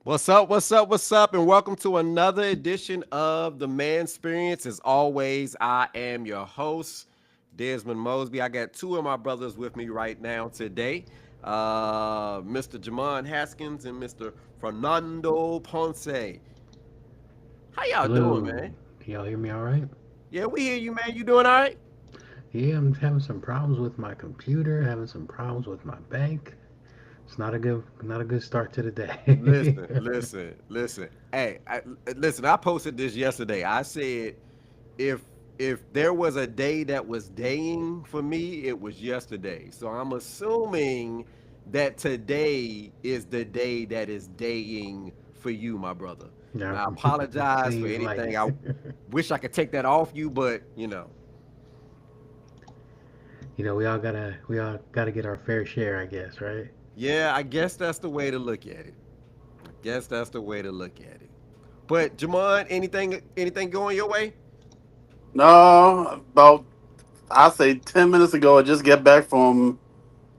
What's up? What's up? What's up? And welcome to another edition of the Man Experience. As always, I am your host, Desmond Mosby. I got two of my brothers with me right now today, Mr. Jamon Haskins and Mr. Fernando Ponce. How y'all doing, Hello. man? Can y'all hear me all right? Yeah, we hear you, man. You doing all right? Yeah, I'm having some problems with my computer, having some problems with my bank. It's not a good start to the day. Listen. Hey, listen. I posted this yesterday. I said if there was a day that was daying for me, it was yesterday. So I'm assuming that today is the day that is daying for you, my brother. And Yeah, I it apologize for seems like anything. it. I wish I could take that off you, but We all gotta get our fair share, I guess, right? yeah, I guess that's the way to look at it. I guess that's the way to look at it. But Jamon, anything going your way? No, about I say 10 minutes ago, I just got back from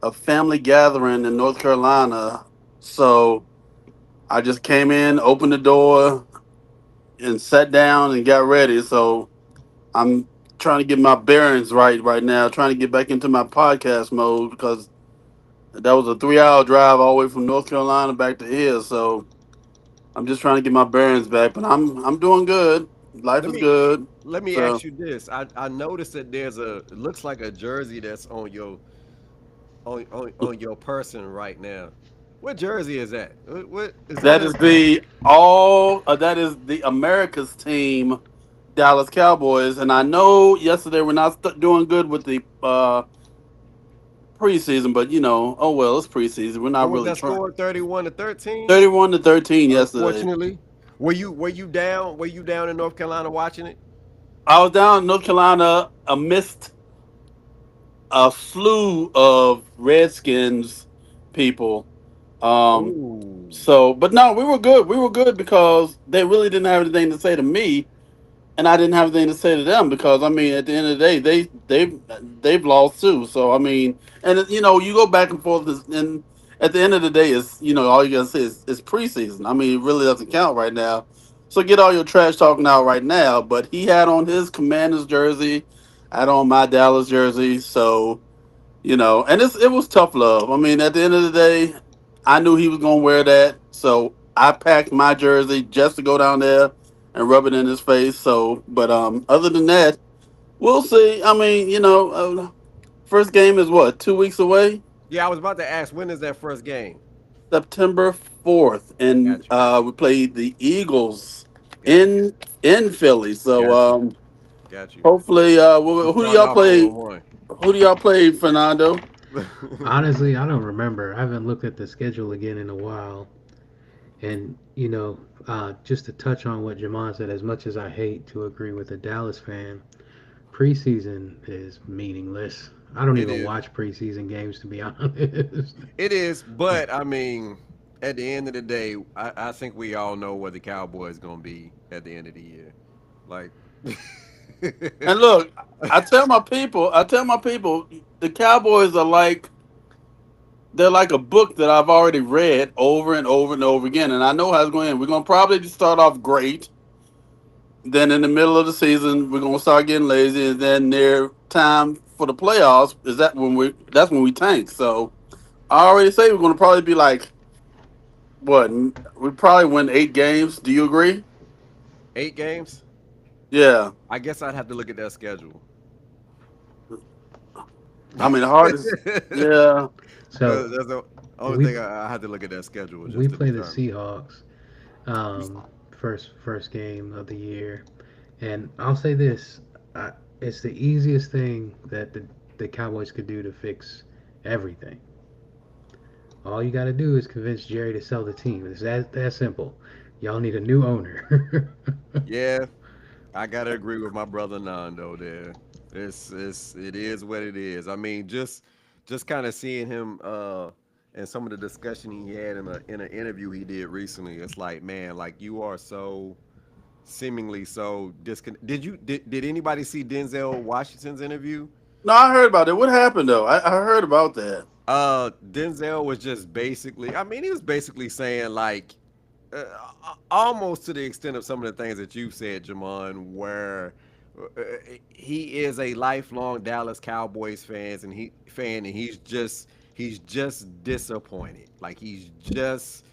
a family gathering in North Carolina. So I just came in, opened the door, and sat down and got ready. So I'm trying to get my bearings right now, trying to get back into my podcast mode because that was a 3 hour drive all the way from North Carolina back to here. So I'm just trying to get my bearings back, but I'm doing good. Life Let is me good. let me So ask you this. I noticed that there's it looks like a jersey that's on your person right now. What jersey is that? What is that that a is the America's team, Dallas Cowboys, and I know yesterday we're not doing good with the preseason, but oh well, it's preseason. We're what not was really that trying. score 31-13? 31-13 yesterday. Unfortunately. Were you down in North Carolina watching it? I was down in North Carolina amidst a slew of Redskins people. Um, Ooh. but no, we were good. We were good because they really didn't have anything to say to me, and I didn't have anything to say to them because I mean, at the end of the day, they've lost too. So I mean, and you go back and forth, and at the end of the day, it's all you gotta say is preseason. I mean, it really doesn't count right now. So get all your trash talking out right now. But he had on his Commanders jersey, I had on my Dallas jersey, so and it was tough love. I mean, at the end of the day, I knew he was gonna wear that, so I packed my jersey just to go down there and rub it in his face. So, but other than that, we'll see. I mean, first game is what 2 weeks away, Yeah, I was about to ask, when is that first game? September 4th, and Got you. we played the Eagles Got you. in Philly. So, Got you. Got you. hopefully, We who do starting y'all off play? 0-1. Who do y'all play, Fernando? Honestly, I don't remember. I haven't looked at the schedule again in a while. And just to touch on what Jamon said, as much as I hate to agree with a Dallas fan, preseason is meaningless. I don't It even is. watch preseason games to be honest. It is, but I mean, at the end of the day, I think we all know where the Cowboys gonna be at the end of the year. Like, And look, I tell my people, the Cowboys are like they're like a book that I've already read over and over and over again, and I know how it's going to end. We're going to probably start off great, then in the middle of the season, we're going to start getting lazy, and then near time for the playoffs is that's when we tank. So I already say we're going to probably be like what we probably win 8 games. Do you agree? 8 games. Yeah, I guess I'd have to look at that schedule. I mean the hardest. Yeah, So There's a Only we thing I had to look at that schedule we just to play the determine. Seahawks first game of the year, and I'll say this: it's the easiest thing that the Cowboys could do to fix everything. All you got to do is convince Jerry to sell the team. It's that simple. Y'all need a new owner. Yeah, I gotta agree with my brother Nando there. It is what it is. I mean, just kind of seeing him and some of the discussion he had in an interview he did recently. It's like, man, like you are so seemingly so disconnected. Did anybody see Denzel Washington's interview? No, I heard about it. What happened though? I heard about that. Denzel was just basically, I mean, he was basically saying like uh, almost to the extent of some of the things that you said, Jamon, where uh, he is a lifelong Dallas Cowboys and he's just disappointed. Like he's just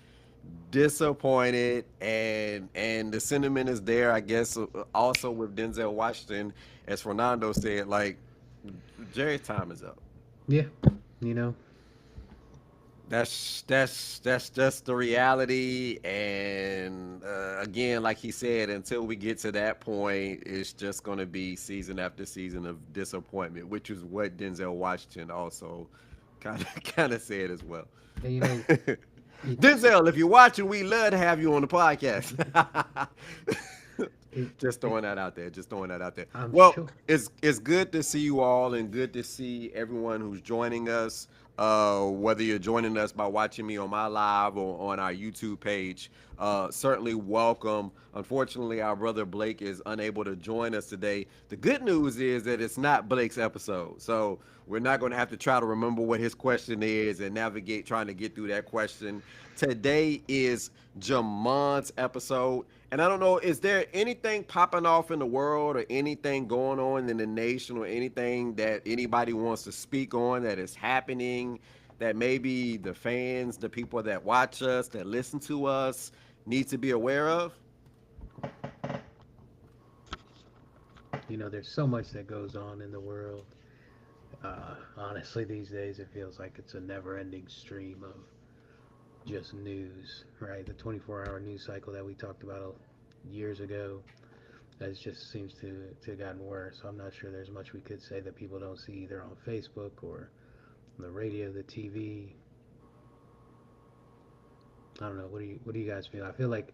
disappointed, and the sentiment is there. I guess also with Denzel Washington, as Fernando said, like Jerry's time is up. Yeah, you know, That's just the reality, and again, like he said, until we get to that point, it's just going to be season after season of disappointment, which is what Denzel Washington also kind of said as well. and you know, it's Denzel, if you're watching, we love to have you on the podcast. it, Just it throwing that out there. Just throwing that out there. I'm Well, sure. it's good to see you all and good to see everyone who's joining us. Whether you're joining us by watching me on my live or on our YouTube page, certainly welcome. Unfortunately, our brother Blake is unable to join us today. The good news is that it's not Blake's episode, so we're not going to have to try to remember what his question is and navigate trying to get through that question. Today is Jamon's episode. And I don't know, is there anything popping off in the world or anything going on in the nation or anything that anybody wants to speak on that is happening that maybe the fans, the people that watch us, that listen to us, need to be aware of? You know, there's so much that goes on in the world. Honestly, these days it feels like it's a never-ending stream of just news, right? The 24-hour news cycle that we talked about years ago that just seems to have gotten worse. So I'm not sure there's much we could say that people don't see either on Facebook or on the radio, the TV. I don't know. What do you guys feel? I feel like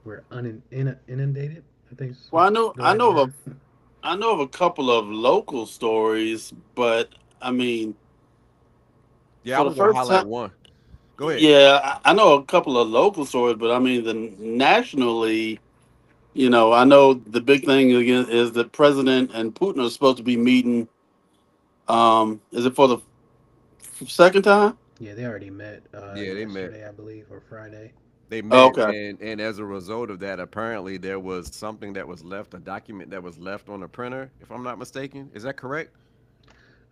we're inundated. I think is Well, the I right know of word. I know of a couple of local stories, but I mean, Yeah, I for the was gonna first time, highlight one. Go ahead. yeah, I know a couple of local stories, but I mean, the nationally, I know the big thing again is that President and Putin are supposed to be meeting. Is it for the second time? Yeah, they already met Yeah, they met. yesterday, I believe, or Friday. They Oh, met, okay. and as a result of that, apparently there was something that was left, a document that was left on the printer, if I'm not mistaken. Is that correct?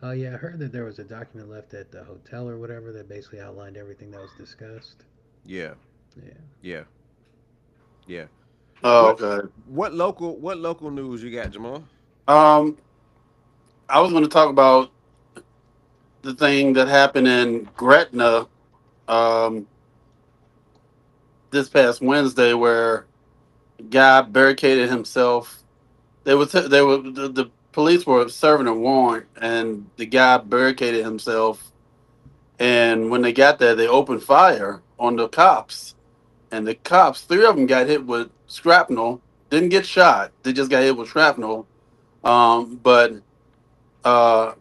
Yeah, I heard that there was a document left at the hotel or whatever that basically outlined everything that was discussed. Yeah, Yeah. yeah, yeah. Oh, What okay. what local news you got, Jamal? Um, I was going to talk about the thing that happened in Gretna um, this past Wednesday, where a guy barricaded himself. The police were serving a warrant, and the guy barricaded himself. And when they got there, they opened fire on the cops, and the cops, three of them, got hit with shrapnel. Didn't get shot; they just got hit with shrapnel. But uh,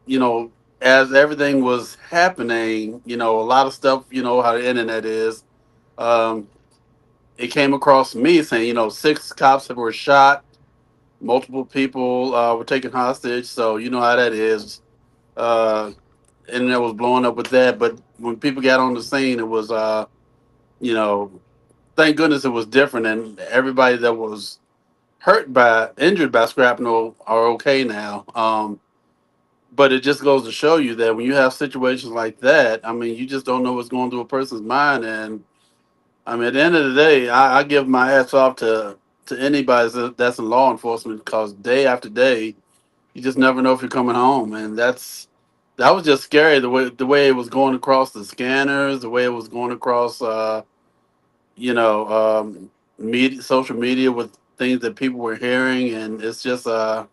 you know, as everything was happening, a lot of stuff, how the internet is. Um, it came across me saying, six cops that were shot, multiple people were taken hostage. So you know how that is. Uh, Internet was blowing up with that. But when people got on the scene, it was, you know, thank goodness it was different, and everybody that was injured by shrapnel are okay now. But it just goes to show you that when you have situations like that, I mean, you just don't know what's going through a person's mind. And I mean, at the end of the day, I give my hats off to anybody that's in law enforcement, because day after day, you just never know if you're coming home, and that was just scary. The way it was going across the scanners, the way it was going across, you know, media, social media with things that people were hearing, and it's just, I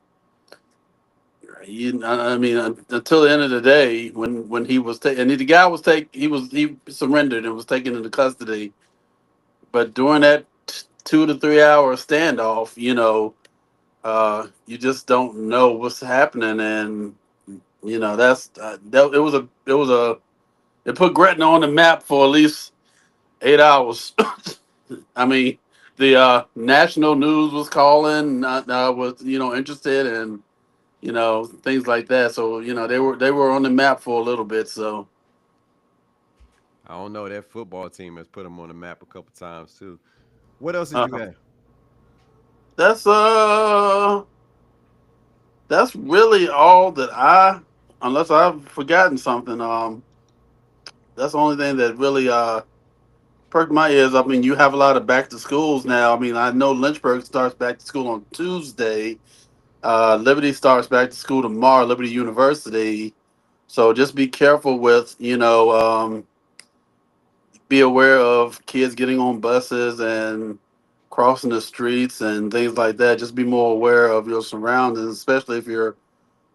mean, until the end of the day, when he was and the guy was he surrendered and was taken into custody. But during that 2 to 3 hour standoff, you just don't know what's happening, and that's that. It put Gretna on the map for at least 8 hours. I mean, the national news was calling, was interested, and things like that. So they were on the map for a little bit. So I don't know. That football team has put them on the map a couple times too. What else did you uh, have? that's that's really all that unless I've forgotten something. That's the only thing that really perked my ears. I mean, you have a lot of back to schools now. I mean, I know Lynchburg starts back to school on Tuesday. Liberty starts back to school tomorrow. Liberty University. So just be careful with be aware of kids getting on buses and crossing the streets and things like that. Just be more aware of your surroundings, especially if you're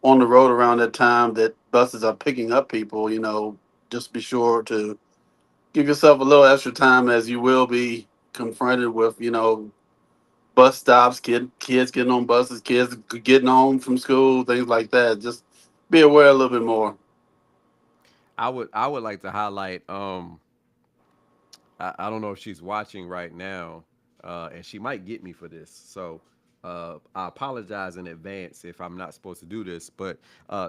on the road around that time that buses are picking up people. Just be sure to give yourself a little extra time, as you will be confronted with bus stops, kids getting on buses, kids getting home from school, things like that. Just be aware a little bit more. I would like to highlight. I don't know if she's watching right now, and she might get me for this. So I apologize in advance if I'm not supposed to do this. But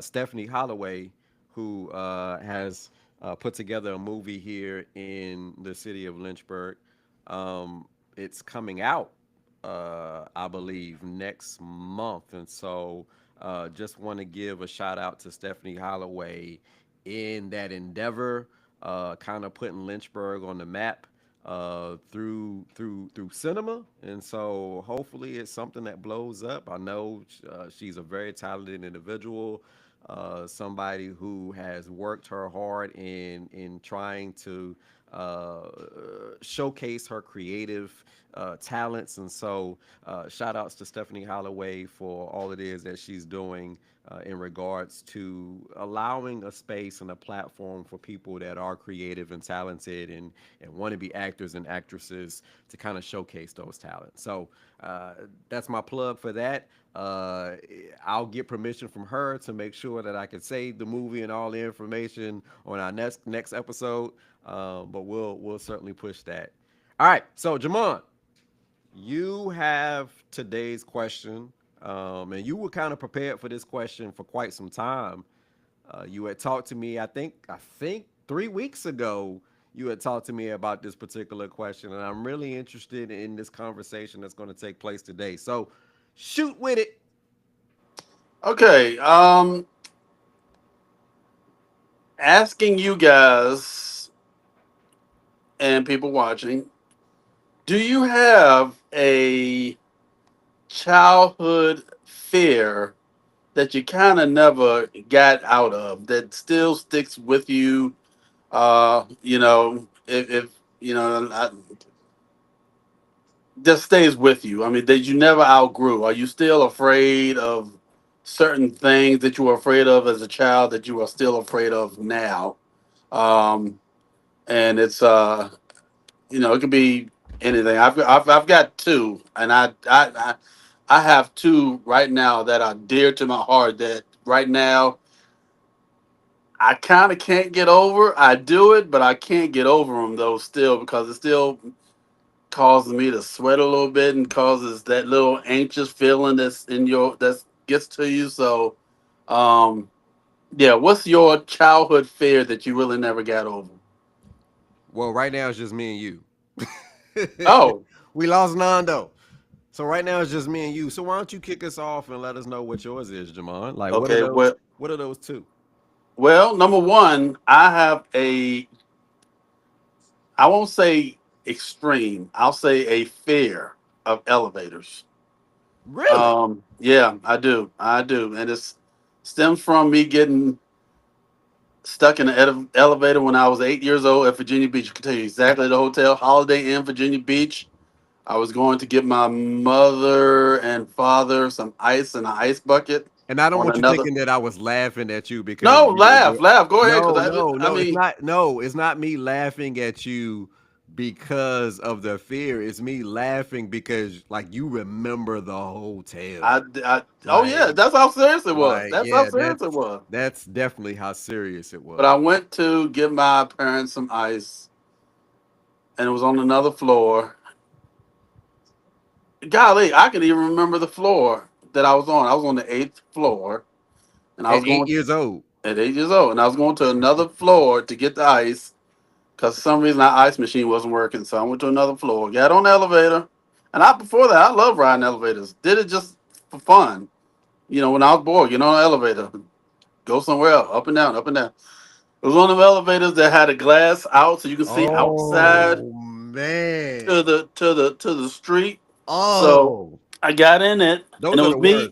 Stephanie Holloway, who has put together a movie here in the city of Lynchburg, it's coming out, I believe, next month. And so just want to give a shout out to Stephanie Holloway in that endeavor, kind of putting Lynchburg on the map through cinema, and so hopefully it's something that blows up. I know she's a very talented individual, somebody who has worked her hard in trying to uh, showcase her creative talents, and so shout outs to Stephanie Holloway for all it is that she's doing in regards to allowing a space and a platform for people that are creative and talented and want to be actors and actresses to kind of showcase those talents. So that's my plug for that. Uh, I'll get permission from her to make sure that I can save the movie and all the information on our next episode. But we'll certainly push that. All right, so Jamon, you have today's question, and you were kind of prepared for this question for quite some time. You had talked to me, I think 3 weeks ago. You had talked to me about this particular question, and I'm really interested in this conversation that's going to take place today. So, shoot with it. Okay, asking you guys and people watching, do you have a childhood fear that you kind of never got out of that still sticks with you? If just stays with you. I mean, that you never outgrew. Are you still afraid of certain things that you were afraid of as a child that you are still afraid of now? Um, and it's it could be anything. I've got two, and I have two right now that are dear to my heart. That right now I kind of can't get over. I do it, but I can't get over them though. Still, because it still causes me to sweat a little bit and causes that little anxious feeling that gets to you. So, um, yeah. What's your childhood fear that you really never got over? Well, right now it's just me and you. Oh, We lost Nando. So right now it's just me and you. So why don't you kick us off and let us know what yours is, Jamon? Like what are okay. those? Well, What are those two? number one, I have a. I won't say extreme. I'll say a fear of elevators. Really? Yeah, I do. I do, and it stems from me getting stuck in the elevator when I was 8 years old at Virginia Beach. I can tell you exactly the hotel, Holiday Inn, Virginia Beach. I was going to get my mother and father some ice in an ice bucket And I don't on want you another. thinking that I was laughing at you because No, you were laugh, laugh. Go ahead, no, because no, I no, it's mean, not no, it's not me laughing at you because of the fear. It's me laughing because like you remember the hotel. oh yeah, Like that's how serious it was. like That's how yeah, serious it was. that's definitely how serious it But I was. went to give my parents some ice, and it was on another floor. Golly, I can even remember the floor that I was on. I was on the eighth floor, and I At was 8 going years old. at 8 years old, and I was going to another floor to get the ice because for some reason our ice machine wasn't working. So I went to another floor, got on the elevator, and I before that I love riding elevators. Did it just for fun, when I was bored, get on an elevator, go somewhere else, up and down, up and down. It was one of the elevators that had a glass out so you can see outside Oh man. to the street. So Oh. I got in it, and Those it are was the worst.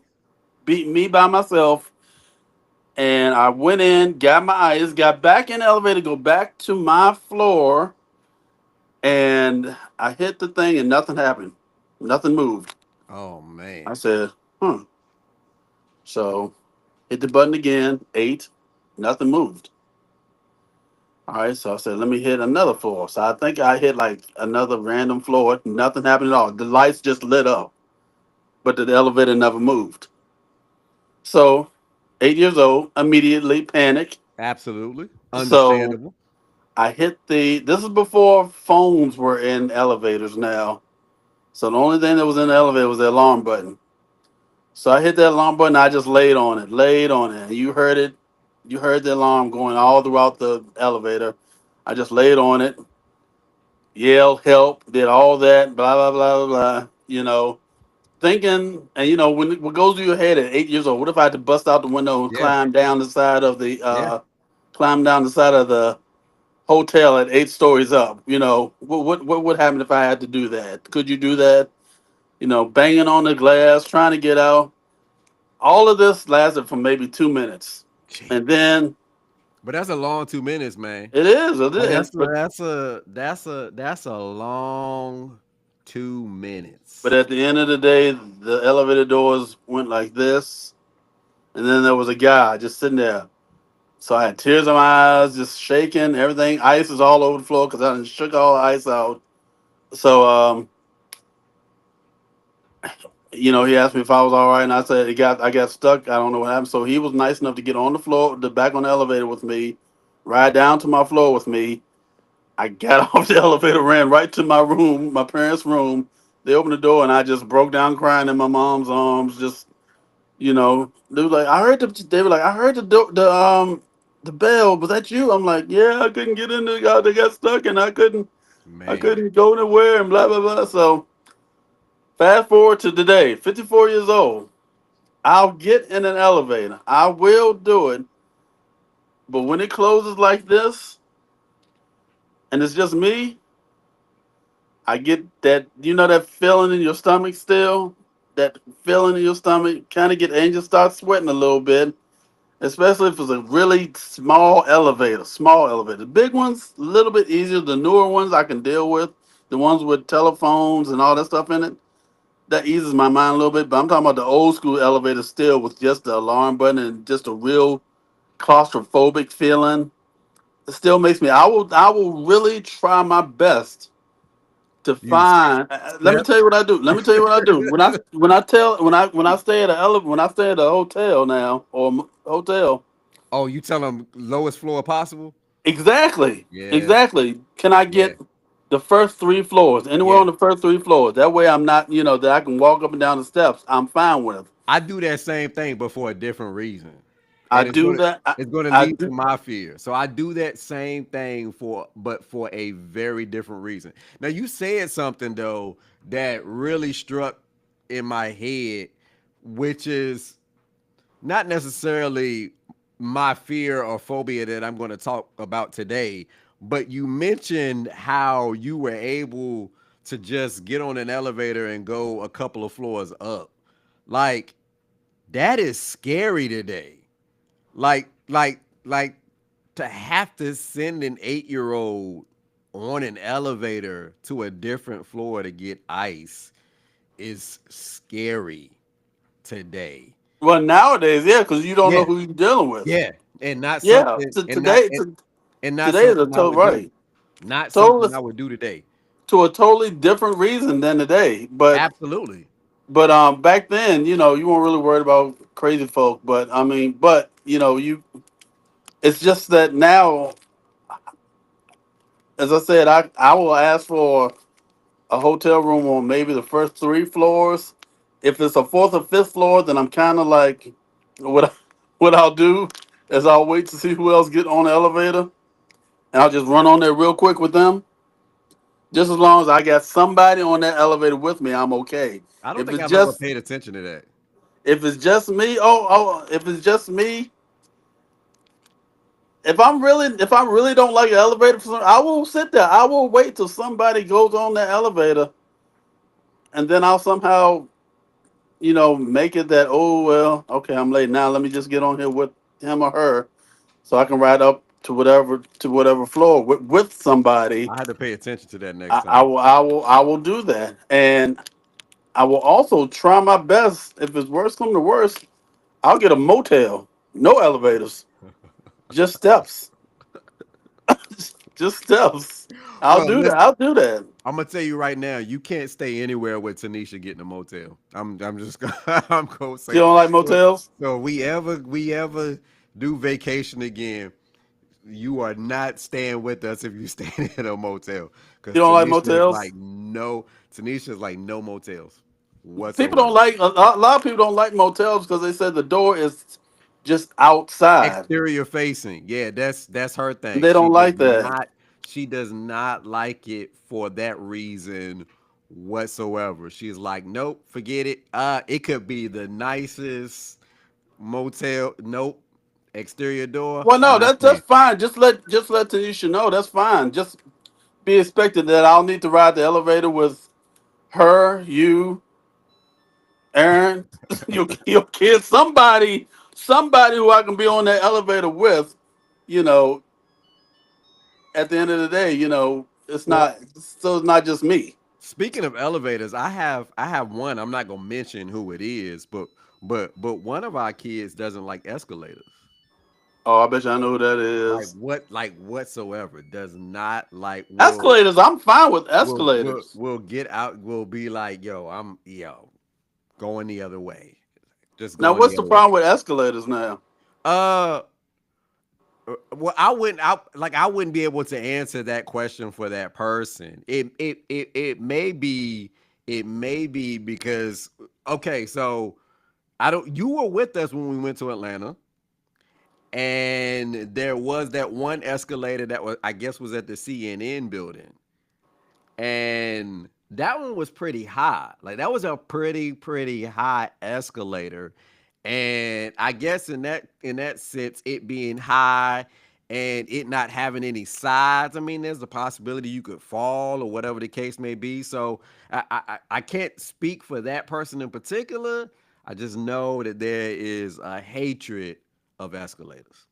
me by myself. And I went in, got my ice, got back in the elevator, go back to my floor, and I hit the thing, and nothing happened. Nothing moved. Oh I man. said, "Hmm." So hit the button again. 8. Nothing moved. All right. So I said, "Let me hit another floor." So I think I hit like another random floor. Nothing happened at all. The lights just lit up, but the elevator never moved. So 8 years old, immediately panic. Absolutely. So Understandable. I hit the. This is before phones were in elevators now. So the only thing that was in the elevator was the alarm button. So I hit that alarm button. I just laid on it. And you heard it. You heard the alarm going all throughout the elevator. I just laid on it, yelled help, did all that, blah blah blah blah blah. Thinking, and what goes through your head at 8 years old? What if I had to bust out the window and Yeah. Yeah. climb down the side of the hotel at 8 stories up? What would happen if I had to do that? Could you do that? Banging on the glass, trying to get out. All of this lasted for maybe 2 minutes, Gee. and then But that's a long 2 minutes, man. it Like is. that's a long 2 minutes. But at the end of the day, the elevator doors went like this, and then there was a guy just sitting there. So I had tears in my eyes, just shaking. Everything, ice is all over the floor because I done shook all the ice out. So he asked me if I was all right, and I said I got stuck. I don't know what happened. So he was nice enough to get on the floor, the back on the elevator with me, ride down to my floor with me. I got off the elevator, ran right to my room, my parents' room. They opened the door, and I just broke down crying in my mom's arms. Just they were like, they were like, I heard the bell. Was that you? I'm like, yeah, I couldn't get in there. They got stuck, and I Man. couldn't go nowhere, and blah blah blah. So fast forward to today, 54 years old. I'll get in an elevator. I will do it. But when it closes like this, and it's just me, I get that feeling in your stomach still, that feeling in your stomach, kind of get angel start sweating a little bit, especially if it's a really small elevator. Small elevator. Big ones, a little bit easier. The newer ones I can deal with. The ones with telephones and all that stuff in it, that eases my mind a little bit. But I'm talking about the old school elevator still with just the alarm button and just a real claustrophobic feeling. It still makes me. I will really try my best to You find. Let me yep. tell you what I do. Let me tell you what I do. When I stay at a hotel now or hotel. Oh, you tell them lowest floor possible? Exactly, Yeah. exactly. Can I Yeah. get the first 3 floors? Anywhere Yeah. on the first 3 floors. That way, I'm not. That I can walk up and down the steps. I'm fine with. I do that same thing, but for a different reason, I and it's do gonna that. I, it's gonna I lead to do. my fear. So I do that same thing but for a very different reason. Now you said something though that really struck in my head, which is not necessarily my fear or phobia that I'm going to talk about today, but you mentioned how you were able to just get on an elevator and go a couple of floors up. Like that is scary today. Like to have to send an 8-year old on an elevator to a different floor to get ice is scary today. Well, nowadays, yeah, because you don't know Yeah, who you're dealing with. yeah, and not Yeah, something, to and not today, and, to and not today is a something I total would do. right, Not something totally I would do today. to a totally different reason than today. Absolutely. But back then, you weren't really worried about crazy folk. But I mean, but it's just that now, as I said, I will ask for a hotel room on maybe the first three floors. If it's a fourth or fifth floor, then I'm kind of like, what what I'll do is I'll wait to see who else get on the elevator, and I'll just run on there real quick with them. Just as long as I got somebody on that elevator with me, I'm okay. I don't If think it's I've ever just paid attention to that. if it's just me, if it's just me, if I really don't like the elevator, I will sit there. I will wait till somebody goes on the elevator, and then I'll somehow make it that, oh well, okay, I'm late now. Let me just get on here with him or her, so I can ride up to whatever floor with somebody. I had to pay attention to that next I time. will do that, and I will also try my best. If it's worse come to worse, I'll get a motel, no elevators, just steps, just steps. I'll Well, do that. listen, I'll do that. I'm gonna tell you right now, you can't stay anywhere with Tanisha getting a motel. I'm just gonna I'm gonna You say don't like so, motels? so we ever do vacation again, you are not staying with us if you stay in a motel. Because You don't like motels? Tanisha is like no motels People don't whatsoever. like a lot of people don't like motels because they said the door is just outside. Exterior facing. Yeah, that's her thing. They don't like that. She does not like it for that reason whatsoever. She's like, nope, forget it. It could be the nicest motel. Nope. Exterior door, Well, no, not that's staying. fine. Just let Tanisha know. That's fine. Just be expected that I'll need to ride the elevator with her, you, Aaron, your kids, somebody who I can be on that elevator with. You know, at the end of the day, Well, it's not just me. speaking of elevators, I have one. I'm not gonna mention who it is, but one of our kids doesn't like escalators. Oh, I bet you I know who that Like is. what? Like whatsoever. Does not like. Escalators, I'm fine with escalators. We'll get out. We'll be like, yo going the other way. Just Now, going what's the the other way. problem with escalators now? Uh, well, I wouldn't be able to answer that question for that person. It may be because okay, so I don't. You were with us when we went to Atlanta, and there was that one escalator that was I guess was at the CNN building, and that one was pretty high. Like that was a pretty high escalator, and I guess in that sense, it being high and it not having any sides. I mean, there's a possibility you could fall or whatever the case may be. So I can't speak for that person in particular. I just know that there is a hatred of escalators.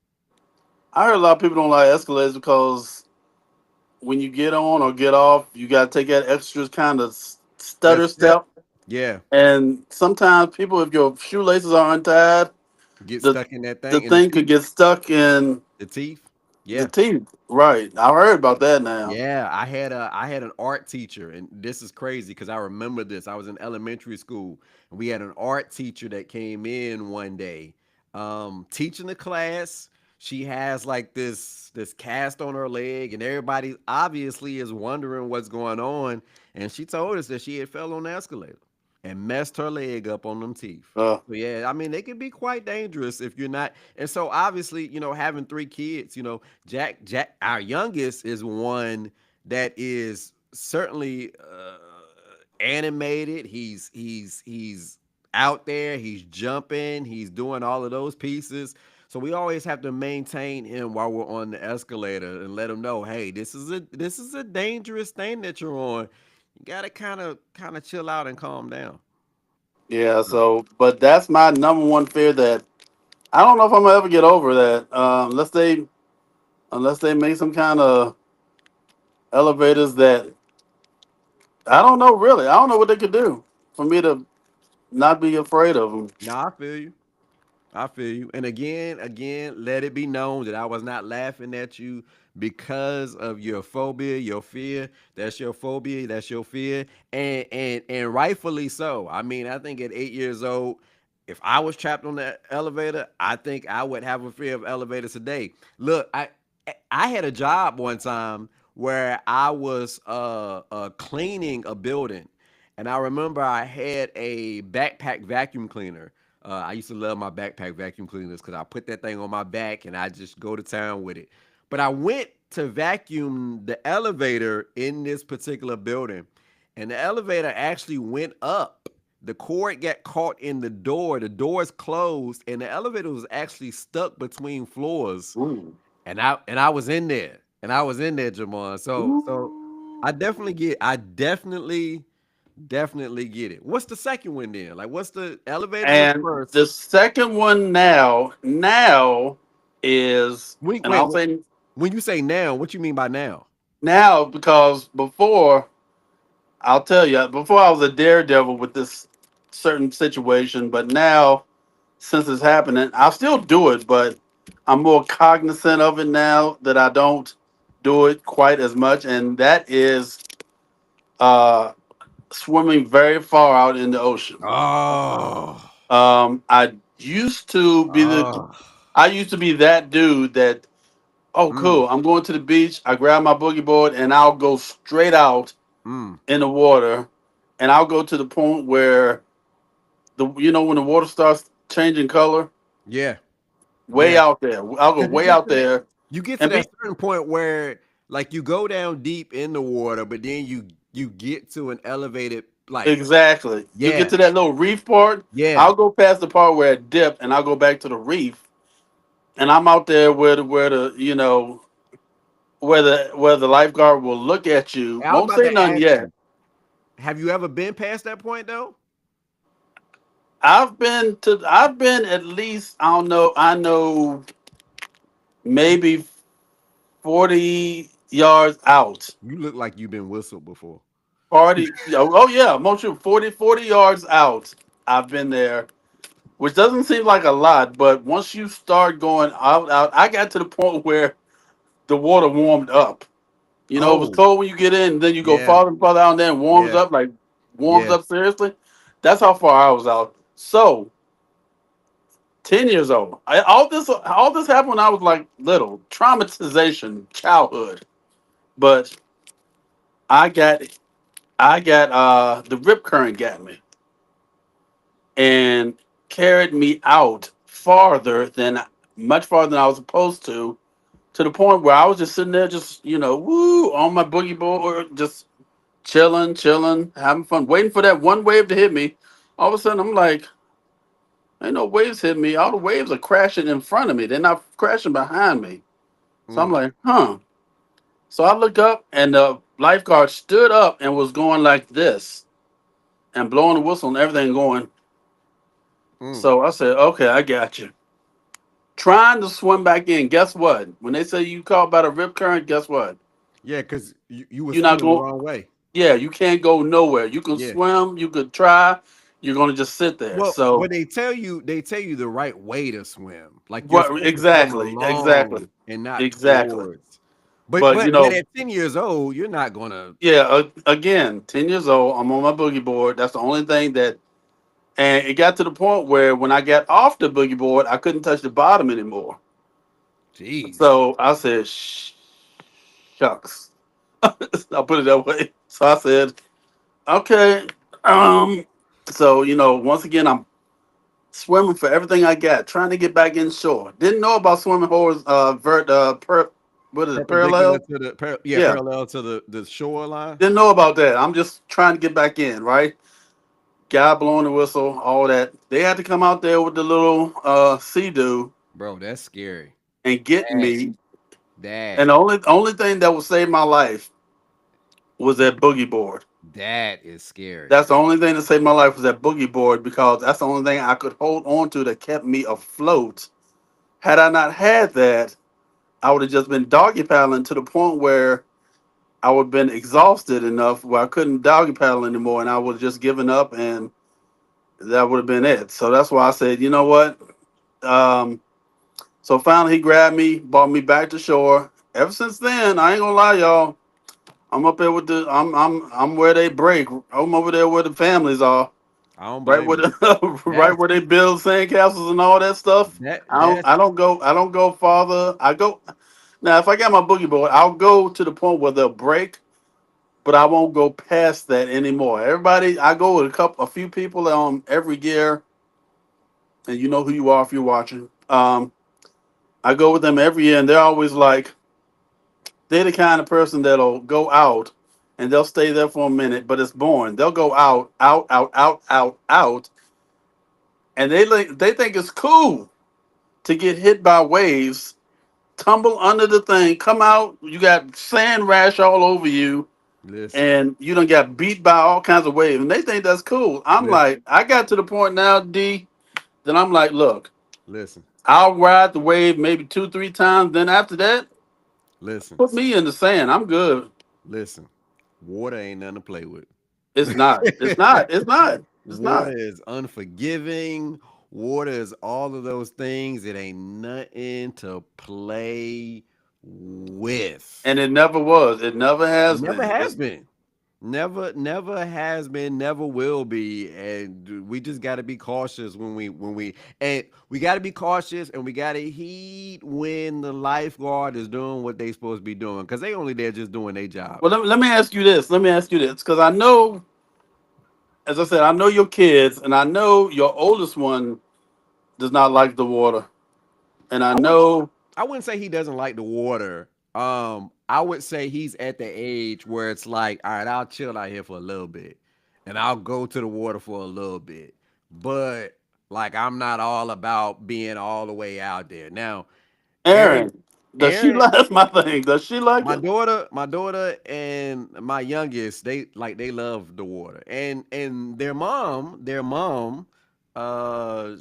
I heard a lot of people don't like escalators because when you get on or get off, you got to take that extra kind of That stutter step, step. yeah, And sometimes people, if your shoelaces are untied, get the stuck in that the thing in the thing could teeth. get stuck in The teeth, the yeah. teeth. Right. I heard about that now. Yeah, I had an art teacher, and this is crazy because I remember this. I was in elementary school, and we had an art teacher that came in one day, teaching the class. She has like this cast on her leg, and everybody obviously is wondering what's going on. And she told us that she had fell on the escalator and messed her leg up on them teeth. So yeah, I mean they can be quite dangerous if you're not. And so obviously, having three kids, Jack, our youngest is one that is certainly animated. He's out there. He's jumping. He's doing all of those pieces. So we always have to maintain him while we're on the escalator and let him know, hey, this is a dangerous thing that you're on. You gotta kind of chill out and calm down. Yeah. So, but that's my number one fear that I don't know if I'm gonna ever get over that. Let's say unless they make some kind of elevators that I don't know. Really, I don't know what they could do for me to not be afraid of them. Nah, I feel you. I feel you. And again, let it be known that I was not laughing at you because of your phobia, your fear. That's your phobia, that's your fear. And rightfully so. I mean, I think at 8 years old, if I was trapped on the elevator, I think I would have a fear of elevators today. Look, I had a job one time where I was cleaning a building, and I remember I had a backpack vacuum cleaner. I used to love my backpack vacuum cleaners because I put that thing on my back and I just go to town with it. But I went to vacuum the elevator in this particular building, and the elevator actually went up. The cord got caught in the door. The doors closed, and the elevator was actually stuck between floors. Ooh. And I was in there, Jamon. So Ooh. I definitely get it. What's the second one then? Like, what's the elevator was the And first? the second one now is, Wait, and wait, I'll wait. say When you say now, what you mean by now? now because before, I'll tell you, before I was a daredevil with this certain situation, but now since it's happening, I'll still do it, but I'm more cognizant of it now that I don't do it quite as much, and that is uh, swimming very far out in the ocean. Oh, I used to be oh, I used to be that dude that, oh, mm, cool, I'm going to the beach. I grab my boogie board and I'll go straight out mm. in the water, and I'll go to the point where when the water starts changing color, Yeah, way yeah. out there. I'll go Because way out there you get to and that be certain point where like you go down deep in the water, but then you get to an elevated like exactly. You get yeah, to that little reef part. yeah. I'll go past the part where it dipped, and I'll go back to the reef, and I'm out there where the lifeguard will look at you. I was Won't about say to nothing ask yet. you, have you ever been past that point though? I've been at least, I know maybe 40 yards out. You look like you've been whistled before. 40, oh yeah, most of 40 yards out. I've been there, which doesn't seem like a lot, but once you start going out, I got to the point where the water warmed up. It was Oh, cold when you get in, then you go yeah, farther and farther out, and then it yeah, warms yeah. up seriously. That's how far I was out. So 10 years old. All this happened when I was like little. Traumatization, childhood. But I got the rip current got me and carried me out much farther than I was supposed to the point where I was just sitting there, just woo, on my boogie board, just chilling, having fun, waiting for that one wave to hit me. All of a sudden, I'm like, ain't no waves hit me. All the waves are crashing in front of me. They're not crashing behind me. So I'm Mm, like, huh. So I look up, and the lifeguard stood up and was going like this and blowing the whistle and everything going. mm. So I said, okay, I got you. Trying to swim back in. Guess what? When they say you caught by the rip current, guess what? Yeah, because you were You're not swimming the going. wrong way. Yeah, you can't go nowhere. You can Yeah. swim. You could try. You're gonna just sit there. Well, So, they tell you the right way to swim. Like you're what? supposed to swim Exactly, along and not exactly. towards. But But but but at 10 years old, you're not gonna. yeah. Again, 10 years old. I'm on my boogie board. That's the only thing that. And it got to the point where when I got off the boogie board, I couldn't touch the bottom anymore. Jeez. So I said, shucks. I'll put it that way. So I said, okay. Um. So once again, I'm swimming for everything I got, trying to get back in shore. Didn't know about swimming holes. What is it? Perpendicular Parallel. to the Yeah. parallel to the shoreline. Didn't know about that. I'm just trying to get back in. Right. Guy blowing the whistle, all that. They had to come out there with the little sea doo Bro, that's scary. and get That me. And that the only thing that would save my life was that boogie board. that is scary. That's the only thing that saved my life was that boogie board, because that's the only thing I could hold on to that kept me afloat. Had I not had that, I would have just been doggy paddling to the point where I would have been exhausted enough where I couldn't doggy paddle anymore, and I would have just given up, and that would have been it. So that's why I said, you know what? Um, so finally, he grabbed me, brought me back to shore. Ever since then, I ain't gonna lie, y'all. I'm up there with the. I'm where they break. I'm over there where the families are. I don't Right blame where you. right That's where they build sandcastles and all that stuff. that's I don't go farther. I go now if I got my boogie board, I'll go to the point where they'll break, but I won't go past that anymore. Everybody, I go with a few people on every gear, and you know who you are if you're watching. I go with them every year, and they're always like, they're the kind of person that'll go out and they'll stay there for a minute, but it's boring. They'll go out, out, out, out, out, out, and they think it's cool to get hit by waves, tumble under the thing, come out, you got sand rash all over you, listen, and you done got beat by all kinds of waves, and they think that's cool. I'm listen, like, I got to the point now, D, that I'm like, look, listen, I'll ride the wave maybe two, three times. Then after that, listen, put me in the sand. I'm good. listen. Water ain't nothing to play with. It's not. It's not. It's not. It's Water not. is unforgiving. Water is all of those things. It ain't nothing to play with. And it never was. It never It has never been. has been. Never has been, never will be. And we just gotta be cautious and we gotta be cautious and we gotta heed when the lifeguard is doing what they supposed to be doing. Because they only there just doing their job. Well, let me ask you this. Let me ask you this. Because I know, as I said, I know your kids, and I know your oldest one does not like the water. And I I wouldn't know, I wouldn't say he doesn't like the water. I would say he's at the age where it's like, all right, I'll chill out here for a little bit, and I'll go to the water for a little bit. But like, I'm not all about being all the way out there. Now, Aaron, Aaron, does she Aaron like that's my thing? Does she like it? my daughter and my youngest, they love the water. And their mom,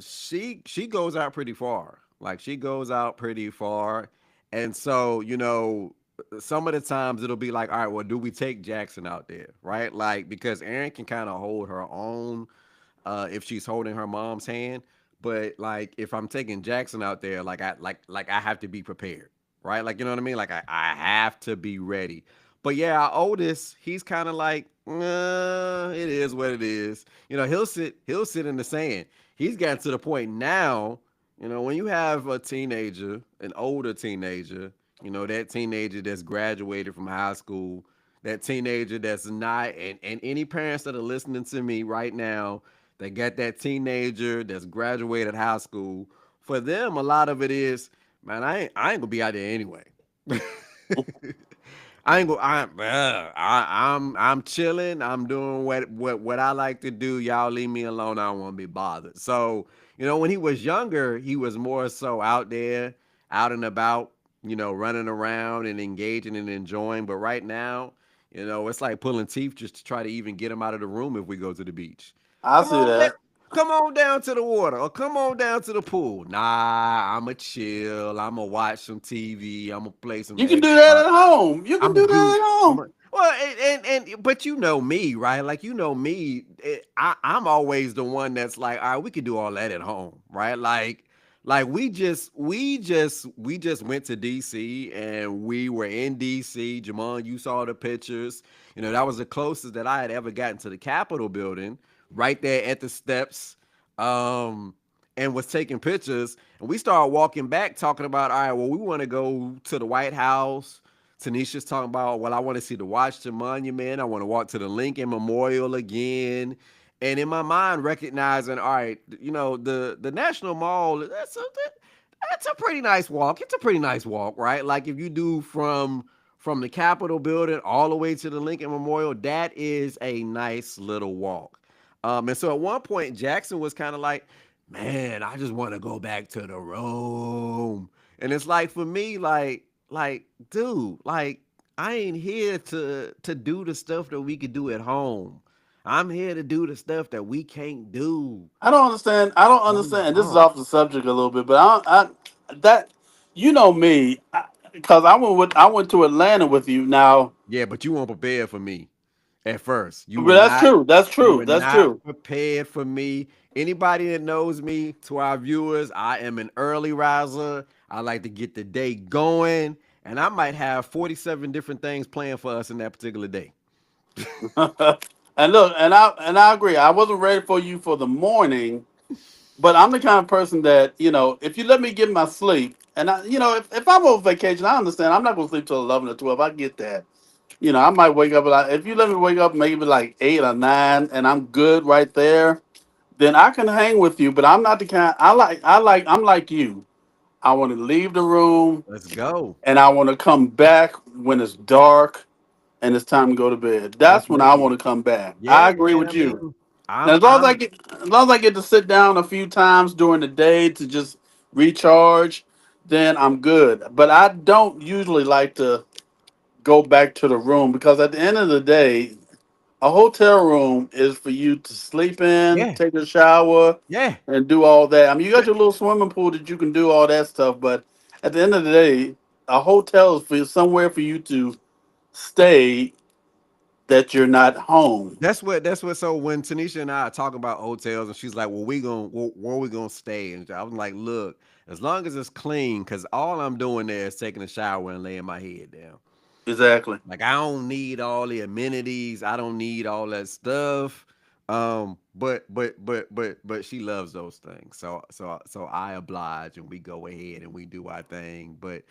she goes out pretty far. Like she goes out pretty far. And so, some of the times it'll be like, all right, well, do we take Jackson out there? Right? Like, because Erin can kind of hold her own if she's holding her mom's hand. But like if I'm taking Jackson out there, like I have to be prepared, right? Like you know what I mean? Like I have to be ready. But yeah, our oldest, he's kind of like, it is what it is. He'll sit in the sand. He's gotten to the point now, when you have a teenager, an older teenager, that teenager that's graduated from high school, that teenager that's not, and any parents that are listening to me right now, they got that teenager that's graduated high school. For them, a lot of it is, man, I ain't gonna be out there anyway. I ain't go. I'm chilling. I'm doing what I like to do. Y'all leave me alone. I don't want to be bothered. So when he was younger, he was more so out there, out and about. Running around and engaging and enjoying. But right now, it's like pulling teeth just to try to even get him out of the room if we go to the beach. I Come see on, that. come on down to the water or come on down to the pool. Nah, I'ma chill. I'ma watch some TV. I'ma play some You can do that Xbox. at home. You can I'm a do that goose. at home. Well, but you know me, right? Like you know me, I'm always the one that's like, all right, we could do all that at home, right? Like we just went to DC and we were in DC. Jamon, you saw the pictures. That was the closest that I had ever gotten to the Capitol building, right there at the steps. Um, and was taking pictures. And we started walking back, talking about, all right, well, we want to go to the White House. Tanisha's talking about, well, I want to see the Washington Monument. I want to walk to the Lincoln Memorial again. And in my mind, recognizing, all right, the National Mall, that's a pretty nice walk. It's a pretty nice walk, right? Like if you do from the Capitol building all the way to the Lincoln Memorial, that is a nice little walk. And so at one point, Jackson was kind of like, man, I just want to go back to the room. And it's like for me, dude, like I ain't here to do the stuff that we could do at home. I'm here to do the stuff that we can't do. I don't understand. I don't On the understand. This is pump. off the subject a little bit, but that you know me. because I went to Atlanta with you. Now, Yeah, but you weren't prepared for me at first. You but were that's not. true. That's You true. were That's not true. prepared for me. Anybody that knows me, to our viewers, I am an early riser. I like to get the day going, and I might have 47 different things planned for us in that particular day. And look, and I agree. I wasn't ready for you for the morning, but I'm the kind of person that, if you let me get my sleep, and if I'm on vacation, I understand. I'm not gonna sleep till 11 or 12. I get that. I might wake up like, if you let me wake up maybe like 8 or 9, and I'm good right there, then I can hang with you. But I'm not the kind. I'm like you. I want to leave the room, Let's go. and I want to come back when it's dark and it's time to go to bed. Let's That's when make I it. want to come back. I Yeah, agree man. I with you. mean, And I'm I I'm get, as long as I get to sit down a few times during the day to just recharge, then I'm good. But I don't usually like to go back to the room, because at the end of the day, a hotel room is for you to sleep in, yeah, take a shower, yeah. and do all that. I mean, you got But your little swimming pool that you can do all that stuff, but at the end of the day, a hotel is for somewhere for you to stay that you're not home. that's what. So when Tanisha and I are talking about hotels, and she's like, "Well, where we gonna stay?" And I was like, "Look, as long as it's clean, because all I'm doing there is taking a shower and laying my head down. Exactly. Like I don't need all the amenities. I don't need all that stuff. But she loves those things. So I oblige and we go ahead and we do our thing. But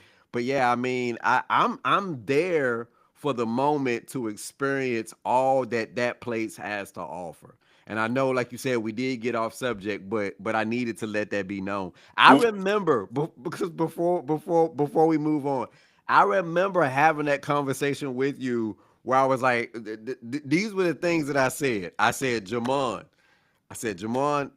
yeah, I mean, I'm there for the moment to experience all that that place has to offer. And I know, like you said, we did get off subject, but I needed to let that be known. I Mm, remember because before we move on, I remember having that conversation with you where I was like, these were the things that I said. I said, Jamon,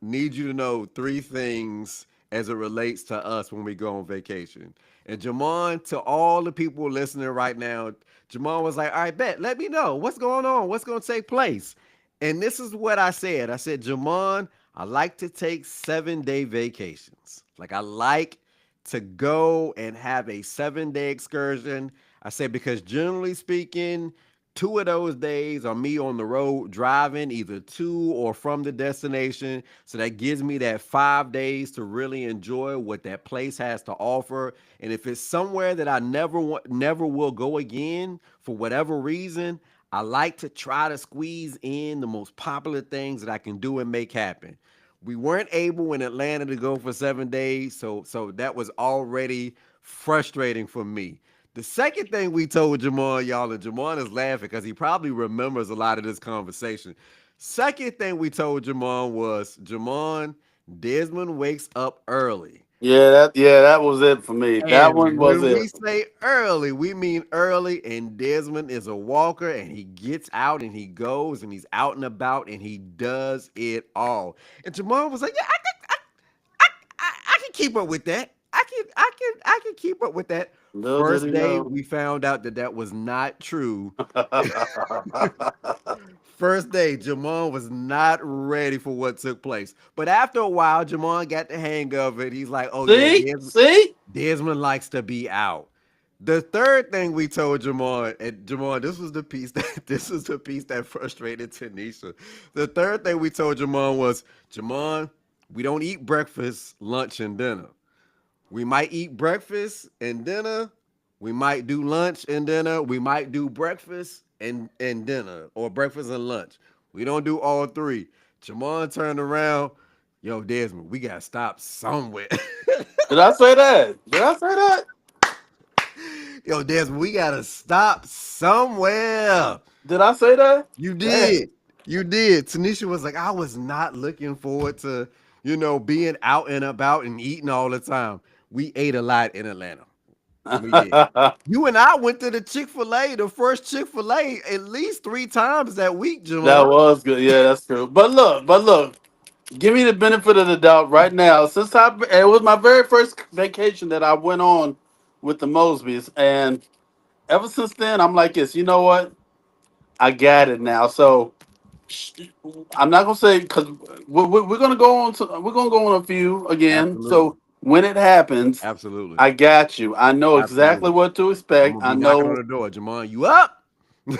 need you to know three things as it relates to us when we go on vacation. And Jamon, to all the people listening right now, Jamon was like, all right, bet, let me know what's going on, what's going to take place. And this is what I said. I said, Jamon, I like to take 7-day vacations. Like I like to go and have a 7-day excursion. I say because generally speaking, 2 of those days are me on the road driving either to or from the destination. So that gives me that 5 days to really enjoy what that place has to offer. And if it's somewhere that I never will go again for whatever reason, I like to try to squeeze in the most popular things that I can do and make happen. We weren't able in Atlanta to go for 7 days, so that was already frustrating for me. The second thing we told Jamon, y'all, and Jamon is laughing because he probably remembers a lot of this conversation. Second thing we told Jamon was, Jamon, Desmond wakes up early. yeah, that was it for me. That And one was when it. we say early, we mean early. And Desmond is a walker and he gets out and he goes and he's out and about and he does it all. And Jamal was like, yeah, I can keep up with that. I can keep up with that. Little did First he day, know. we found out that that was not true. First day, Jamon was not ready for what took place. But after a while, Jamon got the hang of it. He's like, oh, yeah, See, see. Desmond likes to be out. The third thing we told Jamon, and Jamon, this was the piece that this was the piece that frustrated Tanisha. The third thing we told Jamon was, Jamon, we don't eat breakfast, lunch, and dinner. We might eat breakfast and dinner. We might do lunch and dinner. We might do breakfast and dinner or breakfast and lunch. We don't do all three. Jamon turned around. Yo, Desmond, we gotta stop somewhere. Did I say that? Did I say that? Yo, Desmond, we gotta stop somewhere. Did I say that? You Dang. did. You did. Tanisha was like, I was not looking forward to, being out and about and eating all the time. We ate a lot in Atlanta. We did. That You and I went to the Chick-fil-A, the first Chick-fil-A, at least 3 times that week, Jamon. was good. Yeah, that's true. But look, give me the benefit of the doubt right now. It was my very first vacation that I went on with the Mosbys, and ever since then, I'm like this. You know what? I got it now. So I'm not gonna say, because we're gonna go on a few again. Absolutely. when it happens, Absolutely. I got you. I know exactly Absolutely. what to I'm expect. gonna I be knocking on know the door. Jamon, you up?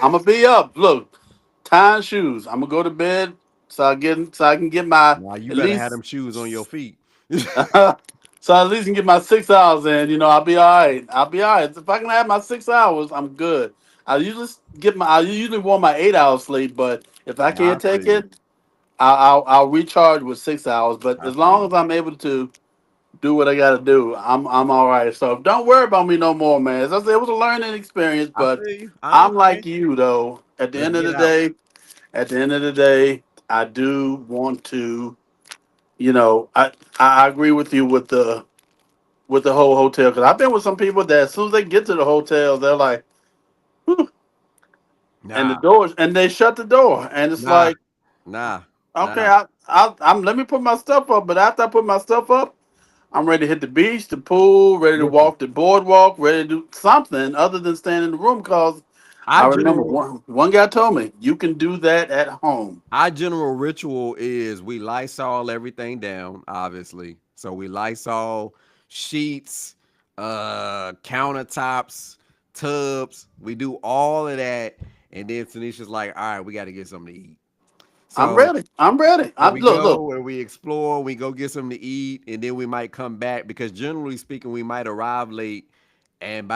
I'm gonna be up. Look, tying shoes. I'm gonna go to bed so I can get my Nah, you at better have least them shoes on your feet. so I at least can get my 6 hours in. You know, I'll be all right. I'll be all right. If I can have my 6 hours, I'm good. I usually want my 8 hours sleep, but if I Nah, I can't feel take you. it, I'll recharge with 6 hours. But I as feel long you. as I'm able to do what I got to do, I'm all right. So don't worry about me no more, man. As I said, it was a learning experience, I but feel you. I I'm like understand. you though. Let's get out. At the end of the day, I do want to. You know, I agree with you with the whole hotel because I've been with some people that as soon as they get to the hotel, they're like, "Whew," and the Nah, doors and they shut the door, and it's nah, like, nah, okay, nah. I'm let me put my stuff up, but after I put my stuff up. I'm ready to hit the beach, the pool, ready to Listen, walk the boardwalk, ready to do something other than stand in the room. Because our I remember general one guy told me you can do that at home. our general ritual is we Lysol everything down, obviously. So we Lysol sheets, countertops, tubs. We do all of that, and then Tanisha's like, "All right, we got to get something to eat." I'm So ready. I'm ready. So I we look. go and we explore, we go get something to eat, and then we might come back because generally speaking, we might arrive late and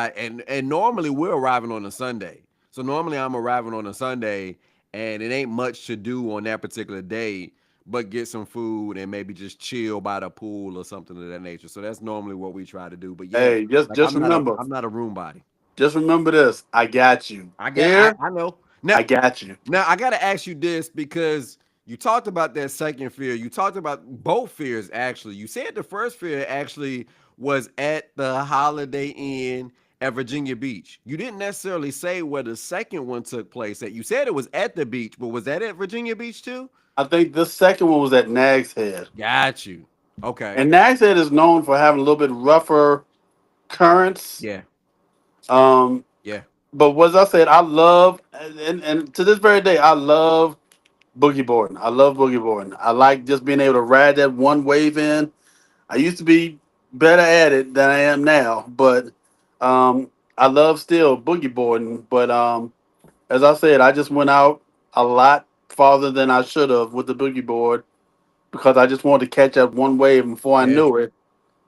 normally we're arriving on a Sunday. So normally I'm arriving on a Sunday and it ain't much to do on that particular day but get some food and maybe just chill by the pool or something of that nature. So that's normally what we try to do. But yeah, Hey, like I'm not a room body. just remember this. I got you I got here. I know. Now I got you. now I gotta ask you this because you talked about that second fear. You talked about both fears actually. You said the first fear actually was at the Holiday Inn at Virginia Beach. You didn't necessarily say where the second one took place at. You said it was at the beach, but was that at Virginia Beach too? I think this second one was at Nag's Head, Got you. Okay. and Nag's Head is known for having a little bit rougher currents. Yeah. Um, Yeah. but what I said, I love, and to this very day, I love boogie boarding. I love boogie boarding. I like just being able to ride that one wave in. I used to be better at it than I am now, but I love still boogie boarding. But as I said, I just went out a lot farther than I should have with the boogie board because I just wanted to catch up one wave. And before I Yeah. knew it,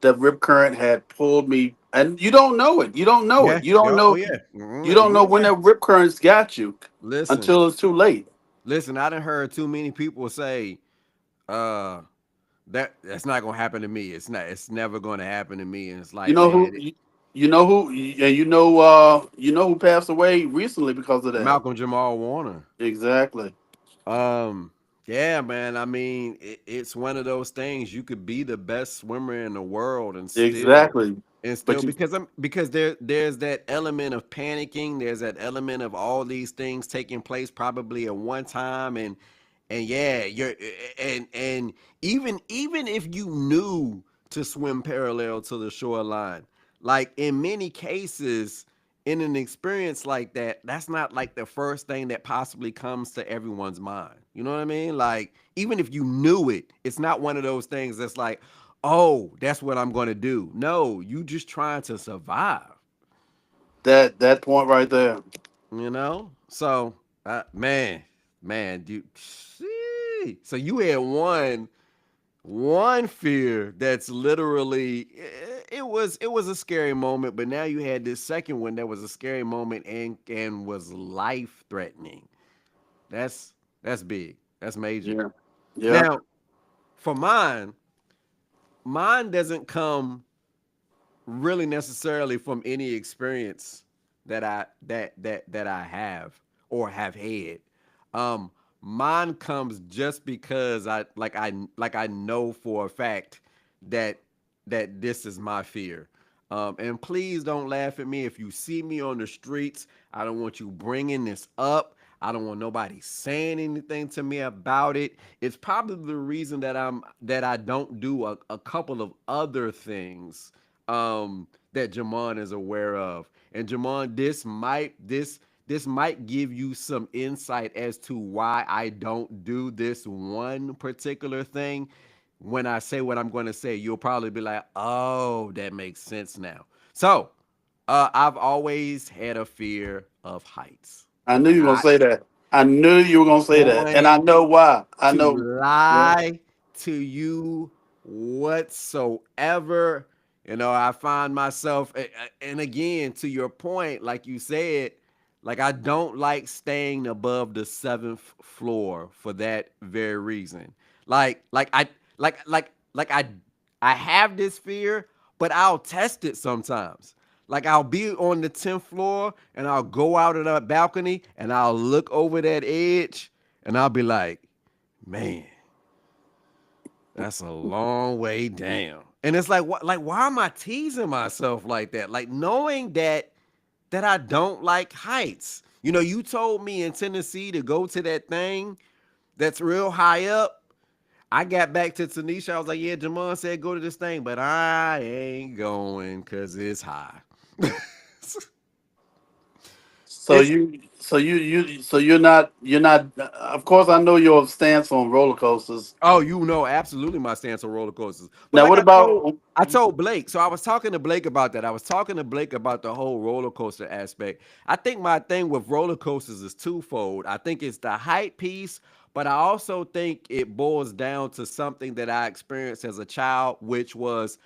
the rip current had pulled me, and you don't know it. You don't know Yeah. it. You don't Yeah. Oh know. yeah. You don't know when Yeah. that rip current's got you Listen. until it's too late. Listen, I done heard too many people say, uh, that's not gonna happen to me. It's not. It's never gonna happen to me. And it's You like, know man, who? You know who? And you know who passed away recently because of that. Malcolm Jamal Warner. Exactly. Um, yeah, man. I mean, it's one of those things. You could be the best swimmer in the world Exactly. and But still you, because there's that element of panicking. There's that element of all these things taking place probably at one time, and yeah, you're and even if you knew to swim parallel to the shoreline, like in many cases in an experience like that, that's not like the first thing that possibly comes to everyone's mind. You know what I mean? Like even if you knew it, it's not one of those things that's like, oh, that's what I'm going to do. No, you just trying to survive. that point right there. You know? So, man, dude. So you had one fear that's literally it was a scary moment, but now you had this second one that was a scary moment and was life threatening. That's big. That's major. Yeah. Yeah. Now, for mine doesn't come really necessarily from any experience that I have or have had. Um, Mine comes just because I know for a fact that this is my fear. And please don't laugh at me if you see me on the streets. I don't want you bringing this up. I don't want nobody saying anything to me about it. It's probably the reason that I don't do a couple of other things that Jamon is aware of. And Jamon, this might give you some insight as to why I don't do this one particular thing. when I say what I'm going to say, you'll probably be like, "Oh, that makes sense now." So, I've always had a fear of heights. I knew you were gonna Not say that. I knew you were gonna say that, and I going know why. I to know. Yeah. lie to you whatsoever. I find myself, and again, to your point, like you said, like I don't like staying above the seventh floor for that very reason. Like I have this fear, but I'll test it sometimes. Like I'll be on the 10th floor and I'll go out of the balcony and I'll look over that edge and I'll be like, man, that's a long way down. And it's like, what? Like, why am I teasing myself like that? Like, knowing that I don't like heights. You told me in Tennessee to go to that thing that's real high up. I got back to Tanisha. I was like, yeah, Jamon said go to this thing, but I ain't going because it's high. So it's you're not. Of course, I know your stance on roller coasters. Oh, absolutely my stance on roller coasters. But Now, like what about? I told Blake, so I was talking to Blake about that. I was talking to Blake about the whole roller coaster aspect. I think my thing with roller coasters is twofold. I think it's the height piece, but I also think it boils down to something that I experienced as a child, which was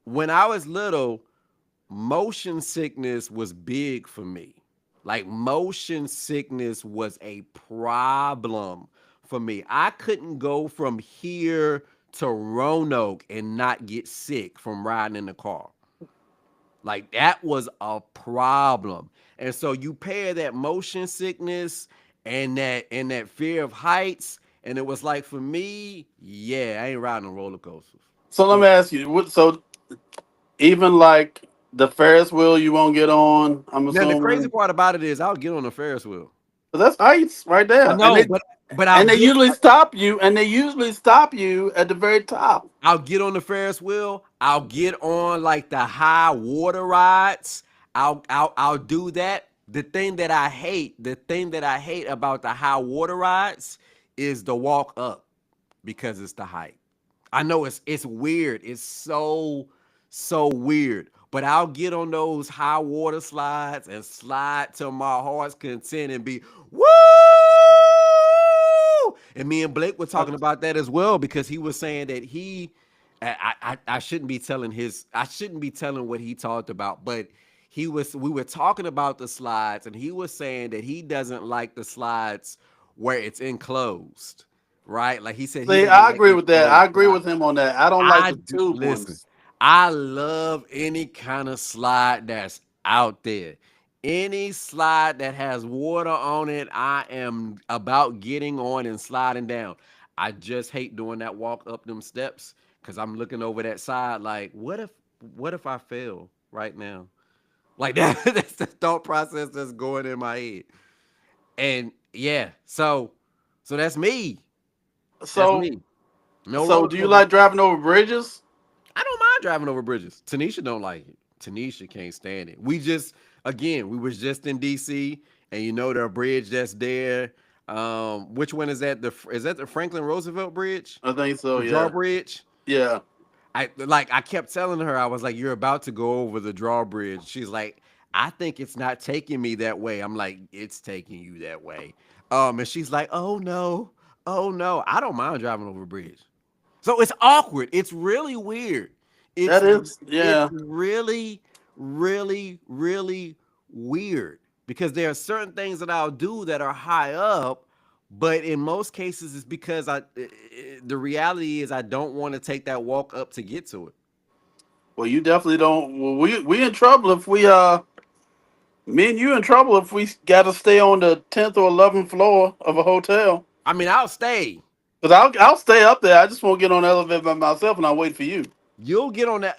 when I was little, motion sickness was big for me. Like motion sickness was a problem for me. I couldn't go from here to Roanoke and not get sick from riding in the car. Like that was a problem. And so you pair that motion sickness and that fear of heights, and it was like for me, yeah, I ain't riding on roller coasters. So let me ask you. So even like the Ferris wheel, you won't get on. I'm Now the crazy assuming. part about it is I'll get on the Ferris wheel. But that's heights right I there, and know, they but I'll and they get usually stop you, and they usually stop you at the very top. I'll get on the Ferris wheel. I'll get on like the high water rides. I'll do that. The thing that I hate about the high water rides is the walk up because it's the height. I know it's weird. It's so weird. But I'll get on those high water slides and slide to my heart's content and be woo. And me and Blake were talking about that as well because he was saying that I shouldn't be telling what he talked about, but we were talking about the slides and he was saying that he doesn't like the slides where it's enclosed, right? Like he said he See, doesn't I like agree with that. enclosed I agree slides. with him on that. I don't like I the do tube listen. ones. I love any kind of slide that's out there. Any slide that has water on it, I am about getting on and sliding down. I just hate doing that walk up them steps because I'm looking over that side like, what if I fail right now? Like that, that's the thought process that's going in my head. And yeah, so that's me. That's So, me. No so roller do you coasters. like driving over bridges? I don't mind driving over bridges. Tanisha don't like it. Tanisha can't stand it. We was just in DC, and the bridge that's there. Which one is that? Is that the Franklin Roosevelt Bridge, I think so. the Yeah, drawbridge? yeah. I kept telling her, I was like, "You're about to go over the drawbridge." She's like, "I think it's not taking me that way." I'm like, "It's taking you that way." And she's like, "Oh no, oh no." I don't mind driving over a bridge. So it's awkward. It's really weird. That It's is, it's yeah. really, really, really weird because there are certain things that I'll do that are high up, but in most cases it's because the reality is I don't want to take that walk up to get to it. Well, you definitely don't. Well, we in trouble if me and you in trouble if we got to stay on the 10th or 11th floor of a hotel. I mean, I'll stay. Cause I'll stay up there. I just won't get on the elevator by myself, and I'll wait for you. You'll get on that.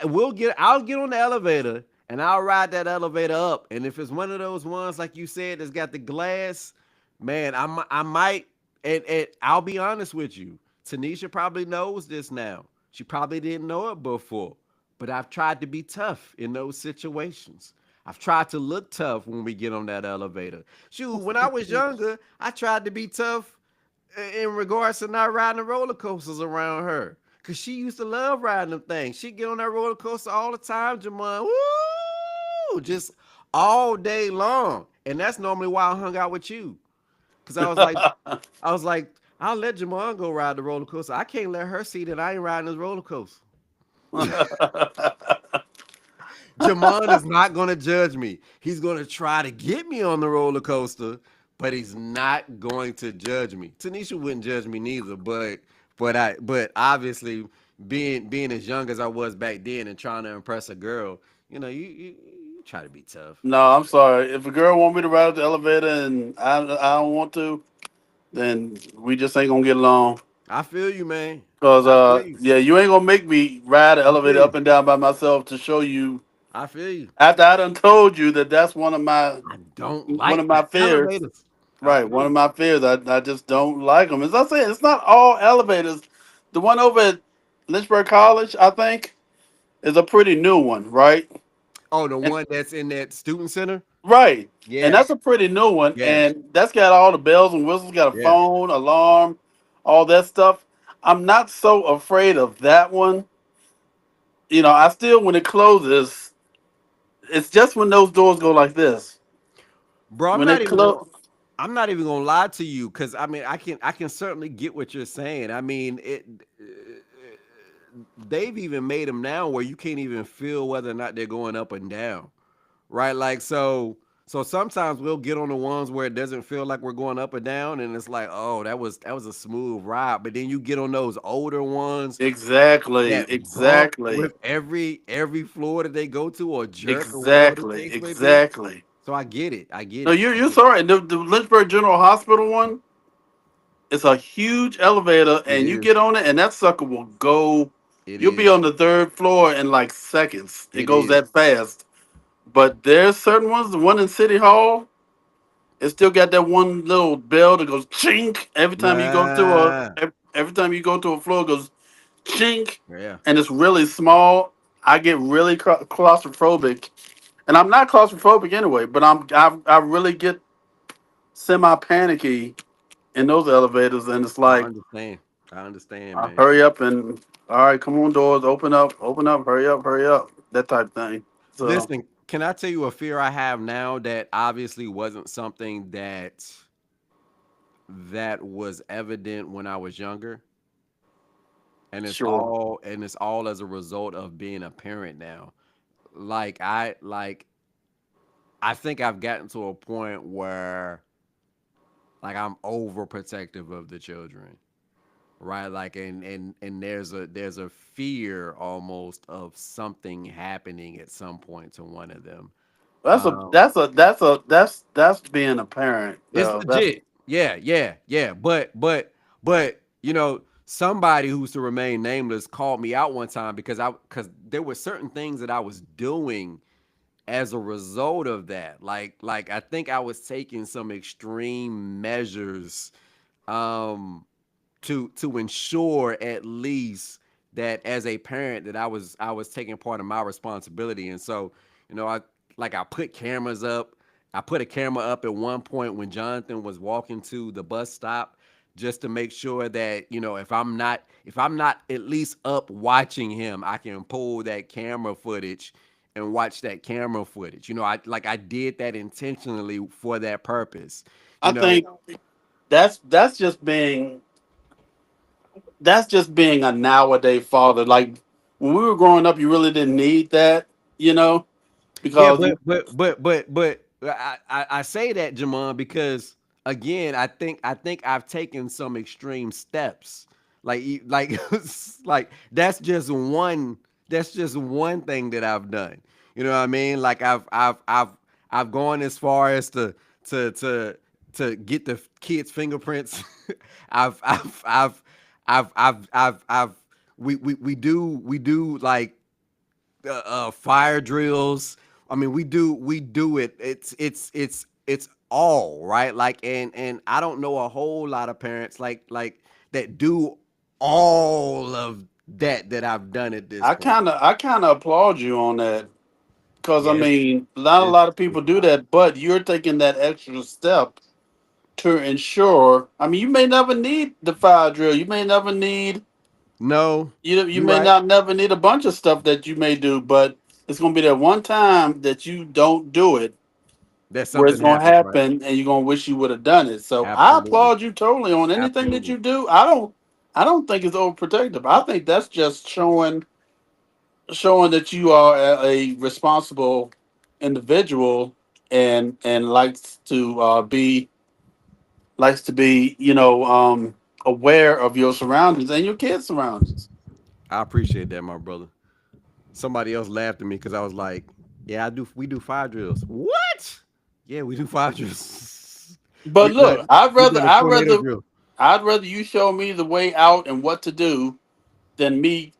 I'll get on the elevator and I'll ride that elevator up. And if it's one of those ones like you said that's got the glass, man, I might. And I'll be honest with you. Tanisha probably knows this now. She probably didn't know it before. But I've tried to be tough in those situations. I've tried to look tough when we get on that elevator. Shoot, when I was younger, I tried to be tough in regards to not riding the roller coasters around her. Cause she used to love riding them things. She get on that roller coaster all the time, Jamon. Woo! Just all day long. And that's normally why I hung out with you. Cause I was like, I'll let Jamon go ride the roller coaster. I can't let her see that I ain't riding this roller coaster. Jamon is not gonna judge me. He's gonna try to get me on the roller coaster, but he's not going to judge me. Tanisha wouldn't judge me neither, but obviously being as young as I was back then and trying to impress a girl, you try to be tough. No, I'm sorry. If a girl want me to ride up the elevator and I don't want to, then we just ain't gonna get along. I feel you, man. Cause I feel you. yeah, you ain't gonna make me ride the I feel elevator up you. and down by myself to show you I feel you. after I done told you that that's I don't one of like my the fears. elevators. I Right, feel one you. of my fears. I just don't like them. As I said, it's not all elevators. The one over at Lynchburg College, I think, is a pretty new one, right? Oh, the And one that's in that student center? right, and Yeah. that's a pretty new one, Yeah. and that's got all the bells and whistles. Got a Yeah. phone, alarm, all that stuff. I'm not so afraid of that one. I still when it closes, it's just when those doors go like this. Bro, When it close, I'm not even gonna lie to you because I mean I can certainly get what you're saying. I mean they've even made them now where you can't even feel whether or not they're going up and down, right? Like so sometimes we'll get on the ones where it doesn't feel like we're going up or down, and it's like oh that was a smooth ride. But then you get on those older ones exactly, that bump exactly, with every floor that they go to or jerk or whatever the exactly, case may be. exactly. So I get it. I get No, it. you're I you're get it. sorry. The Lynchburg General Hospital one, it's a huge elevator, It and you is. get on it, and that sucker will go. It You'll be is. on the third floor in like seconds. It It goes is. that fast. But there's certain ones. The one in City Hall, it still got that one little bell that goes chink every time you go to a. Nah. Every time you go to a floor, it goes chink, Yeah. and it's really small. I get really claustrophobic, and I'm not claustrophobic anyway. But I really get semi panicky in those elevators, and it's I like, understand. I understand, man. hurry up and all right, come on, doors, open up, hurry up, that type of thing. So Listen, can I tell you a fear I have now that obviously wasn't something that was evident when I was younger? And sure, it's all as a result of being a parent now. Like I think I've gotten to a point where like I'm overprotective of the children. Right, like and there's a fear almost of something happening at some point to one of them. that's a um that's being a parent it's though. That's legit, yeah, but somebody who's to remain nameless called me out one time because there were certain things that I was doing as a result of that. Like I think I was taking some extreme measures um to ensure at least that as a parent that I was taking part of my responsibility. And so, I put cameras up. I put a camera up at one point when Jonathan was walking to the bus stop just to make sure that, if I'm not at least up watching him, I can pull that camera footage and watch that camera footage. I did that intentionally for that purpose. I You know, think that's just being a nowadays father. Like when we were growing up, you really didn't need that, you know, Yeah, because I say that, Jamon, because again, I think I've taken some extreme steps. Like like that's just one thing that I've done. You know what I mean? Like I've gone as far as to to to get the kids' fingerprints. I've we do like fire drills. I mean, we do it. It's all right. Like, and I don't know a whole lot of parents like that do all of that I've done at this point. I kind of applaud you on that. Because I Yes, mean, not a it's lot of it's people do not. that, but you're taking that extra step to ensure. I mean, you may never need the fire drill. You may never need No, You you're may right. not never need a bunch of stuff that you may do, but it's gonna be that one time that you don't do it That where it's something gonna happens, right? happen and you're gonna wish you would have done it. So I Absolutely. applaud you totally on anything that Absolutely. you do. I don't think it's overprotective. I think that's just showing that you are a responsible individual and likes to be aware of your surroundings and your kids' surroundings. I appreciate that, my brother. Somebody else laughed at me because I was like, "Yeah, I do. We do fire drills. What? Yeah, we do fire drills. But we like look, I'd we rather did a I'd tornado rather drill. I'd rather you show me the way out and what to do than me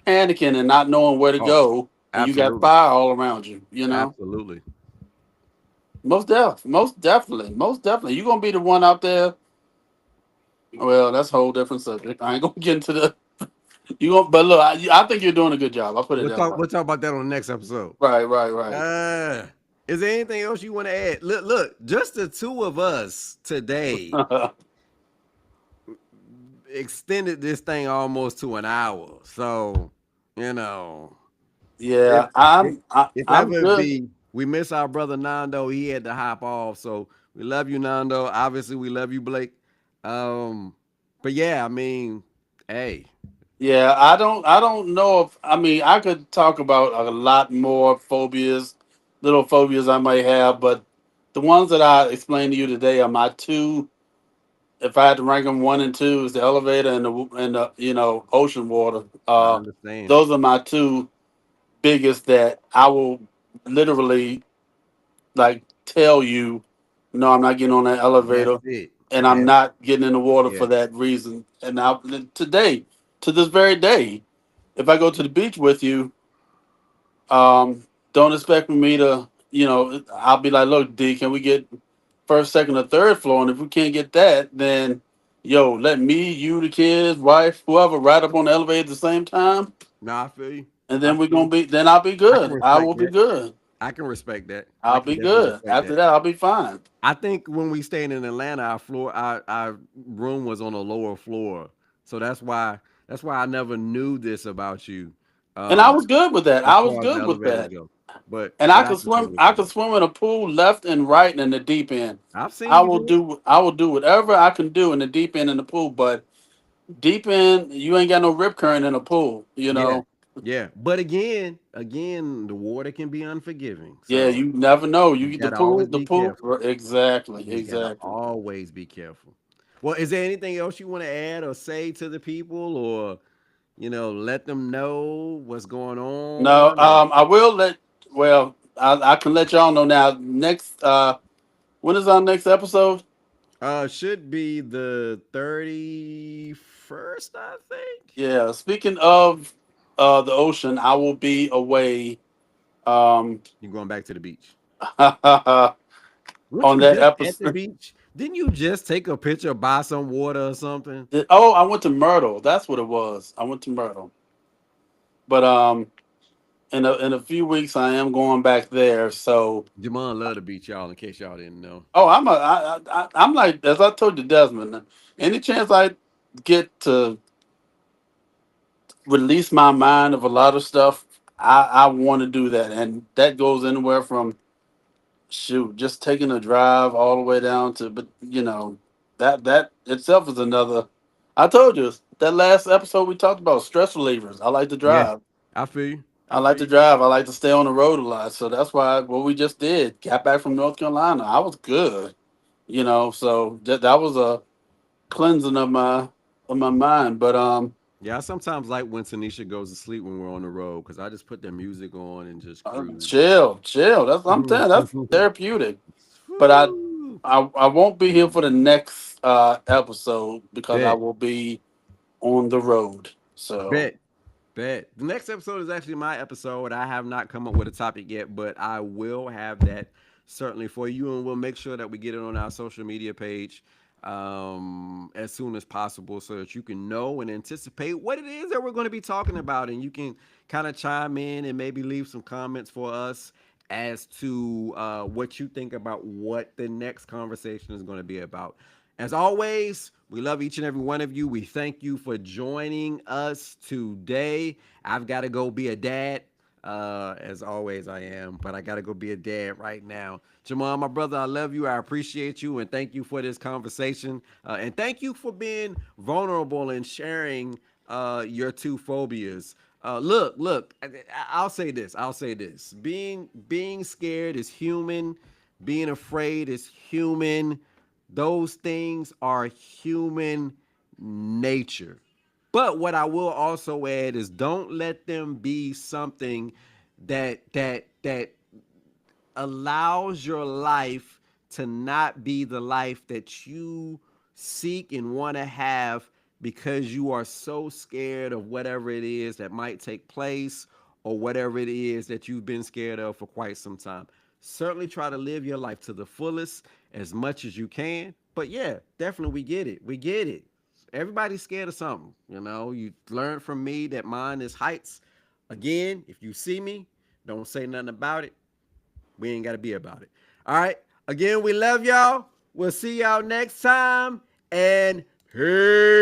panicking and not knowing where to Oh, go and you got absolutely, fire all around you. You know, absolutely. most definitely, you're gonna be the one out there. Well, that's a whole different subject. I ain't gonna get into the you going but look, I think you're doing a good job. I'll put it We'll that talk. way. We'll talk about that on the next episode. Right, right, right. Uh, is there anything else you want to add? Look, just the two of us today extended this thing almost to an hour. So, you know, if Yeah, if, if I'm ever it good. be we miss our brother Nando, he had to hop off. So we love you, Nando. Obviously, we love you, Blake. Um, but yeah, I mean, hey, Yeah, I don't know if I mean I could talk about a lot more phobias, little phobias I might have, but the ones that I explained to you today are my two. If I had to rank them one and two, is the elevator and the ocean water. I understand. Those are my two biggest that I will literally like tell you, no, I'm not getting on that That's elevator, it. and I'm That's not getting in the water yeah. for that reason. And today, to this very day, if I go to the beach with you, don't expect me to, I'll be like, look, D, can we get first, second, or third floor? And if we can't get that, then yo, let me, you, the kids, wife, whoever, ride up on the elevator at the same time, Nah, I feel you. and I then feel you. then I'll be I can good. I respect will be that. good. I can respect that. I I'll can be definitely good. respect After that. that, I'll be fine. I think when we stayed in Atlanta, our room was on a lower floor, so that's why I never knew this about you, And I um, was good with that. as I was far as the good with elevators that. go. But And but I can totally I see could that. swim in a pool left and right in the deep end. I've seen you do it. I will do whatever I can do in the deep end in the pool, but deep end you ain't got no rip current in the pool, you Yeah, know. yeah. But again, the water can be unforgiving, Yeah, so you never know. You you get gotta always the be pool careful. exactly, You gotta exactly. always be careful. Well, is there anything else you want to add or say to the people, or let them know what's going No, on? Or I will let well, I can let y'all know now. Next when is our next episode? should be the 31st, I think. Yeah, speaking of the ocean, I will be away um You're going back to the beach. on Weren't you that just at the episode. beach? Didn't you just take a picture by some water or something? Oh, I went to Myrtle. That's what it was. I went to Myrtle. But in a few weeks I am going back there. So Jamon love the beach, y'all. In case y'all didn't know. I'm like as I told you, Desmond. Any chance I get to release my mind of a lot of stuff, I want to do that, and that goes anywhere from shoot, just taking a drive all the way down to, but that itself is another. I told you that last episode we talked about stress relievers. I like to Yeah, drive. I feel you. I I like feel to you. drive. I like to stay on the road a lot. So that's why what we just did. Got back from North Carolina. I was good. So that was a cleansing of my mind. But Yeah, I sometimes like when Tanisha goes to sleep when we're on the road because I just put the music on and just cruise. chill. That's I'm telling. That's therapeutic. But Woo. I won't be here for the next episode because I Bet, will be on the road. So bet. Bet. The next episode is actually my episode. I have not come up with a topic yet, but I will have that certainly for you, and we'll make sure that we get it on our social media page as soon as possible so that you can know and anticipate what it is that we're going to be talking about. And you can kind of chime in and maybe leave some comments for us as to what you think about what the next conversation is going to be about. As always, we love each and every one of you. We thank you for joining us today. I've got to go be a dad. As always, I am, but I got to go be a dad right now. Jamal, my brother, I love you. I appreciate you, and thank you for this conversation. And thank you for being vulnerable and sharing your two phobias. Look. I'll say this. I'll say this. Being scared is human. Being afraid is human. Those things are human nature. But what I will also add is don't let them be something that allows your life to not be the life that you seek and want to have because you are so scared of whatever it is that might take place or whatever it is that you've been scared of for quite some time. Certainly try to live your life to the fullest as much as you can. But yeah, definitely we get it. We get it. Everybody's scared of something. You learn from me that mine is heights. Again, if you see me, don't say nothing about it. We ain't got to be about it. All right. Again, we love y'all. We'll see y'all next time. And peace.